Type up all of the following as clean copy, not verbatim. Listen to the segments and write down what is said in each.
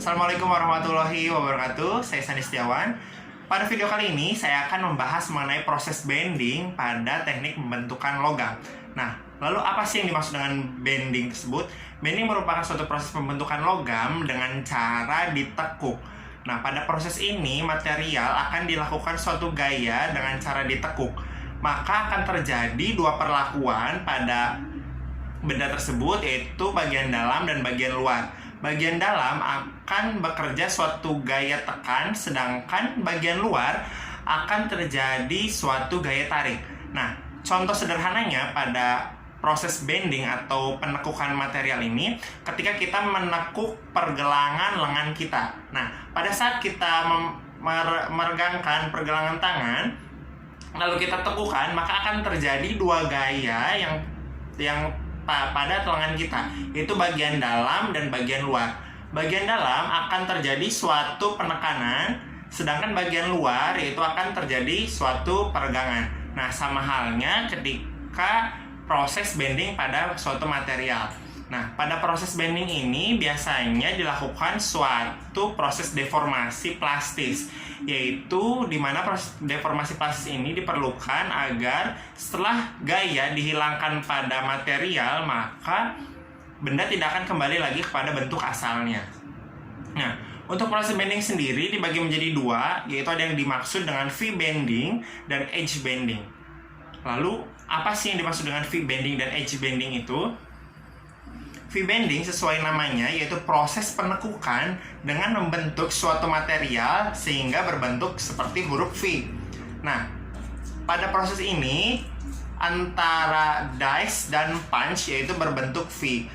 Assalamualaikum warahmatullahi wabarakatuh. Saya Sandi Setiawan. Pada video kali ini saya akan membahas mengenai proses bending pada teknik pembentukan logam. Nah, lalu apa sih yang dimaksud dengan bending tersebut? Bending merupakan suatu proses pembentukan logam dengan cara ditekuk. Nah, pada proses ini material akan dilakukan suatu gaya dengan cara ditekuk. Maka akan terjadi dua perlakuan pada benda tersebut, yaitu bagian dalam dan bagian luar. Bagian dalam akan bekerja suatu gaya tekan, sedangkan bagian luar akan terjadi suatu gaya tarik. Nah, contoh sederhananya pada proses bending atau penekukan material ini, ketika kita menekuk pergelangan lengan kita. Nah, pada saat kita meregangkan pergelangan tangan, lalu kita tekukan, maka akan terjadi dua gaya yang pada lengan kita, yaitu bagian dalam dan bagian luar. Bagian dalam akan terjadi suatu penekanan, sedangkan bagian luar yaitu akan terjadi suatu peregangan. Nah, sama halnya ketika proses bending pada suatu material. Nah, pada proses bending ini biasanya dilakukan suatu proses deformasi plastis, yaitu di mana proses deformasi plastis ini diperlukan agar setelah gaya dihilangkan pada material, maka benda tidak akan kembali lagi kepada bentuk asalnya. Nah, untuk proses bending sendiri dibagi menjadi dua, yaitu ada yang dimaksud dengan V-bending dan edge-bending. Lalu, apa sih yang dimaksud dengan V-bending dan edge-bending itu? V-bending sesuai namanya yaitu proses penekukan dengan membentuk suatu material sehingga berbentuk seperti huruf V. Nah, pada proses ini antara dice dan punch yaitu berbentuk V.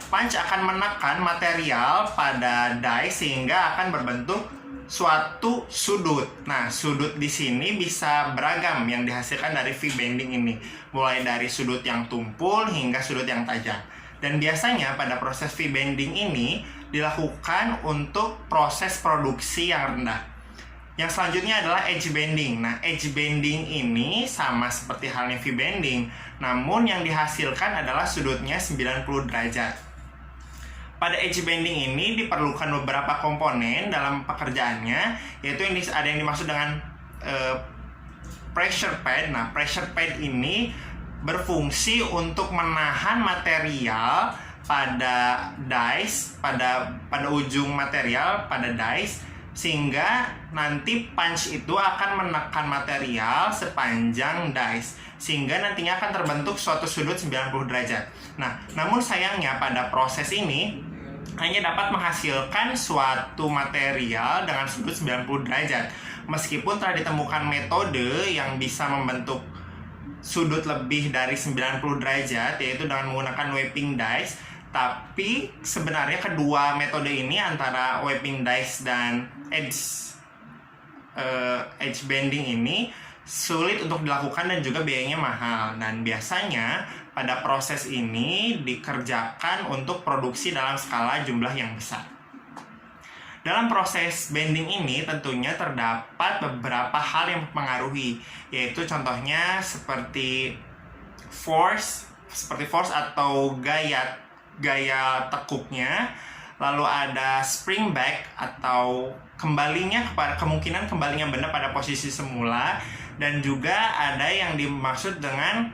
Punch akan menekan material pada dice sehingga akan berbentuk suatu sudut. Nah, sudut di sini bisa beragam yang dihasilkan dari V-bending ini, mulai dari sudut yang tumpul hingga sudut yang tajam. Dan biasanya pada proses V-bending ini dilakukan untuk proses produksi yang rendah. Yang selanjutnya adalah edge bending. Nah, edge bending ini sama seperti halnya V-bending, namun yang dihasilkan adalah sudutnya 90 derajat. Pada edge bending ini diperlukan beberapa komponen dalam pekerjaannya, yaitu ada yang dimaksud dengan pressure pad. Nah, pressure pad ini berfungsi untuk menahan material pada dice, pada ujung material pada dice, sehingga nanti punch itu akan menekan material sepanjang dice, sehingga nantinya akan terbentuk suatu sudut 90 derajat. Nah, namun sayangnya pada proses ini hanya dapat menghasilkan suatu material dengan sudut 90 derajat. Meskipun telah ditemukan metode yang bisa membentuk sudut lebih dari 90 derajat, yaitu dengan menggunakan wrapping dice, tapi sebenarnya kedua metode ini antara wrapping dice dan edge bending ini sulit untuk dilakukan dan juga biayanya mahal. Dan biasanya pada proses ini dikerjakan untuk produksi dalam skala jumlah yang besar. Dalam proses bending ini tentunya terdapat beberapa hal yang mempengaruhi, yaitu contohnya seperti force atau gaya tekuknya, lalu ada spring back atau kemungkinan kembalinya benda pada posisi semula, dan juga ada yang dimaksud dengan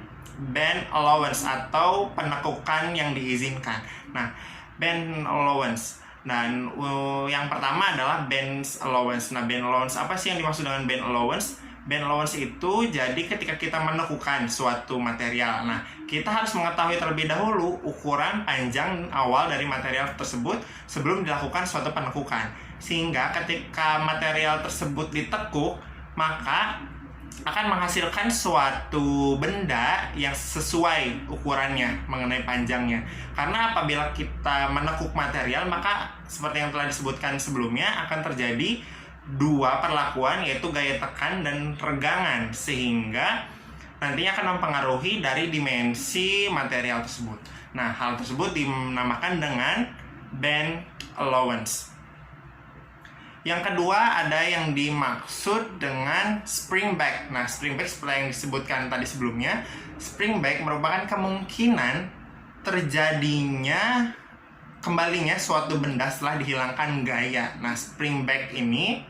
bend allowance atau penekukan yang diizinkan. Nah, bend allowance. Dan yang pertama adalah bend allowance. Nah, bend allowance apa sih yang dimaksud dengan bend allowance? Bend allowance itu jadi ketika kita menekukan suatu material. Nah, kita harus mengetahui terlebih dahulu ukuran panjang awal dari material tersebut sebelum dilakukan suatu penekukan. Sehingga ketika material tersebut ditekuk, maka akan menghasilkan suatu benda yang sesuai ukurannya mengenai panjangnya. Karena apabila kita menekuk material, maka seperti yang telah disebutkan sebelumnya akan terjadi dua perlakuan, yaitu gaya tekan dan regangan, sehingga nantinya akan mempengaruhi dari dimensi material tersebut. Nah, hal tersebut dinamakan dengan bend allowance. Yang kedua ada yang dimaksud dengan spring back. Nah, spring back seperti yang disebutkan tadi sebelumnya, spring back merupakan kemungkinan terjadinya kembalinya suatu benda setelah dihilangkan gaya. Nah, spring back ini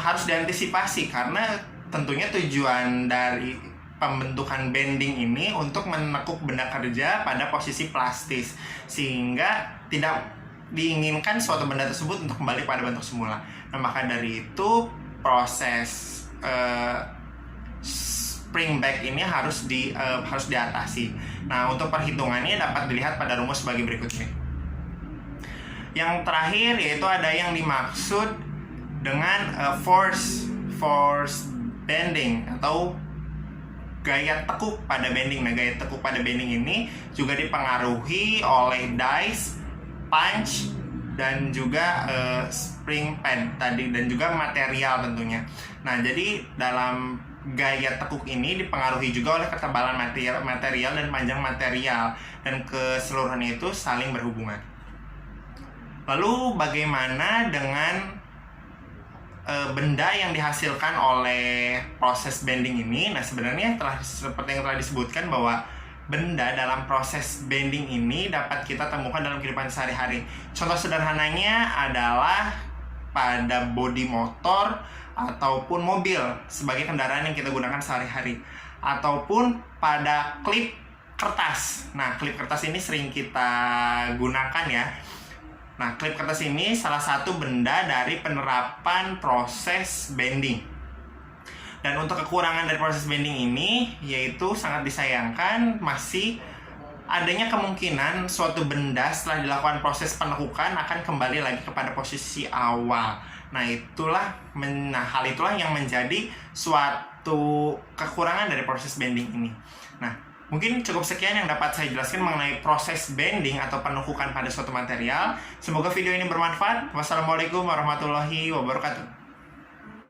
harus diantisipasi karena tentunya tujuan dari pembentukan bending ini untuk menekuk benda kerja pada posisi plastis sehingga tidak diinginkan suatu benda tersebut untuk kembali pada bentuk semula. Nah, maka dari itu proses spring back ini harus diatasi. Nah, untuk perhitungannya dapat dilihat pada rumus sebagai berikut ini. Yang terakhir yaitu ada yang dimaksud dengan force bending atau gaya tekuk pada bending. Nah, gaya tekuk pada bending ini juga dipengaruhi oleh dies, punch, dan juga spring pad tadi, dan juga material tentunya. Nah, jadi dalam gaya tekuk ini dipengaruhi juga oleh ketebalan material dan panjang material, dan keseluruhannya itu saling berhubungan. Lalu bagaimana dengan benda yang dihasilkan oleh proses bending ini? Nah, sebenarnya seperti yang telah disebutkan bahwa benda dalam proses bending ini dapat kita temukan dalam kehidupan sehari-hari. Contoh sederhananya adalah pada bodi motor ataupun mobil sebagai kendaraan yang kita gunakan sehari-hari, ataupun pada klip kertas. Nah, klip kertas ini sering kita gunakan ya. Nah, klip kertas ini salah satu benda dari penerapan proses bending. Dan untuk kekurangan dari proses bending ini, yaitu sangat disayangkan masih adanya kemungkinan suatu benda setelah dilakukan proses penekukan akan kembali lagi kepada posisi awal. Nah, hal itulah yang menjadi suatu kekurangan dari proses bending ini. Nah, mungkin cukup sekian yang dapat saya jelaskan mengenai proses bending atau penekukan pada suatu material. Semoga video ini bermanfaat. Wassalamualaikum warahmatullahi wabarakatuh.